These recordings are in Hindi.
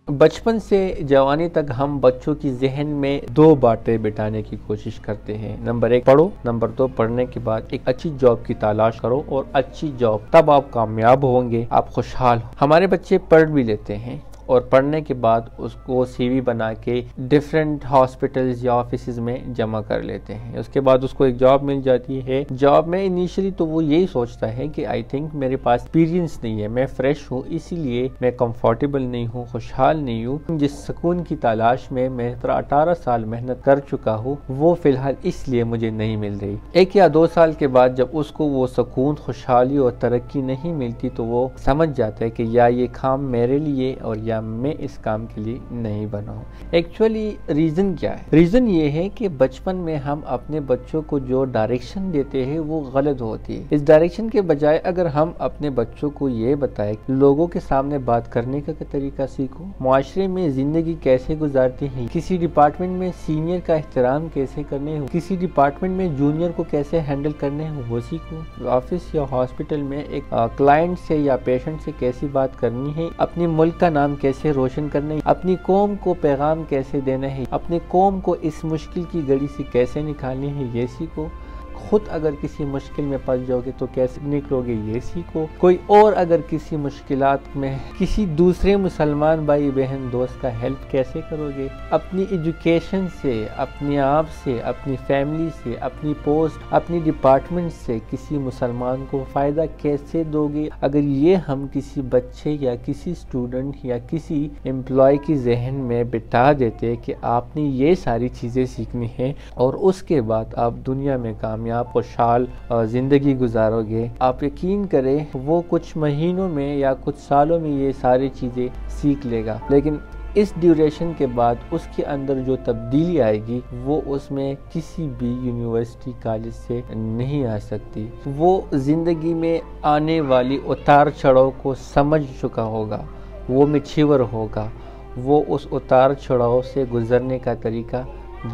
बचपन से जवानी तक हम बच्चों की जहन में दो बातें बिठाने की कोशिश करते हैं। नंबर 1 पढ़ो, नंबर 2 पढ़ने के बाद एक अच्छी जॉब की तलाश करो और अच्छी जॉब, तब आप कामयाब होंगे, आप खुशहाल हो। हमारे बच्चे पढ़ भी लेते हैं और पढ़ने के बाद उसको सीवी बना के डिफरेंट हॉस्पिटल्स या ऑफिस में जमा कर लेते हैं। उसके बाद उसको एक जॉब मिल जाती है। जॉब में इनिशियली तो वो यही सोचता है कि आई थिंक मेरे पास एक्सपीरियंस नहीं है, मैं फ्रेश हूँ, इसीलिए मैं कंफर्टेबल नहीं हूँ, खुशहाल नहीं हूँ। जिस सुकून की तलाश में मैं 18 साल मेहनत कर चुका हूँ वो फिलहाल इसलिए मुझे नहीं मिल रही। 1 या 2 साल के बाद जब उसको वो सुकून, खुशहाली और तरक्की नहीं मिलती तो वो समझ जाता है कि या ये काम मेरे लिए और या मैं इस काम के लिए नहीं बना हूँ। एक्चुअली रीजन क्या है? रीजन ये है कि बचपन में हम अपने बच्चों को जो डायरेक्शन देते हैं वो गलत होती है। इस डायरेक्शन के बजाय अगर हम अपने बच्चों को ये बताएं लोगों के सामने बात करने का तरीका सीखो, मुआशरे में जिंदगी कैसे गुजारते हैं, किसी डिपार्टमेंट में सीनियर का एहतराम कैसे करने हो, किसी डिपार्टमेंट में जूनियर को कैसे हैंडल करने हो वो सीखो। ऑफिस या हॉस्पिटल में एक क्लाइंट से या पेशेंट से कैसी बात करनी है, अपने मुल्क का नाम कैसे रोशन करना है, अपनी कौम को पैगाम कैसे देना है, अपने कौम को इस मुश्किल की घड़ी से कैसे निकालनी है ये सीखो। खुद अगर किसी मुश्किल में फंस जाओगे तो कैसे निकलोगे ये सीखो। कोई और अगर किसी मुश्किलात में किसी दूसरे मुसलमान भाई बहन दोस्त का हेल्प कैसे करोगे। अपनी एजुकेशन से, अपने आप से, अपनी फैमिली से, अपनी पोस्ट, अपनी डिपार्टमेंट से किसी मुसलमान को फ़ायदा कैसे दोगे। अगर ये हम किसी बच्चे या किसी स्टूडेंट या किसी एम्प्लॉय की जहन में बिठा देते कि आपने ये सारी चीज़ें सीखनी है और उसके बाद आप दुनिया में कामयाब खुशहाल जिंदगी गुजारोगे, आप यकीन करें वो कुछ महीनों में या कुछ सालों में ये सारी चीज़ें सीख लेगा। लेकिन इस ड्यूरेशन के बाद उसके अंदर जो तब्दीली आएगी वो उसमें किसी भी यूनिवर्सिटी कॉलेज से नहीं आ सकती। वो ज़िंदगी में आने वाली उतार चढ़ाव को समझ चुका होगा, वो मैच्योर होगा, वो उस उतार चढ़ाव से गुजरने का तरीका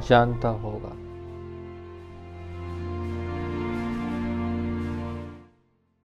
जानता होगा।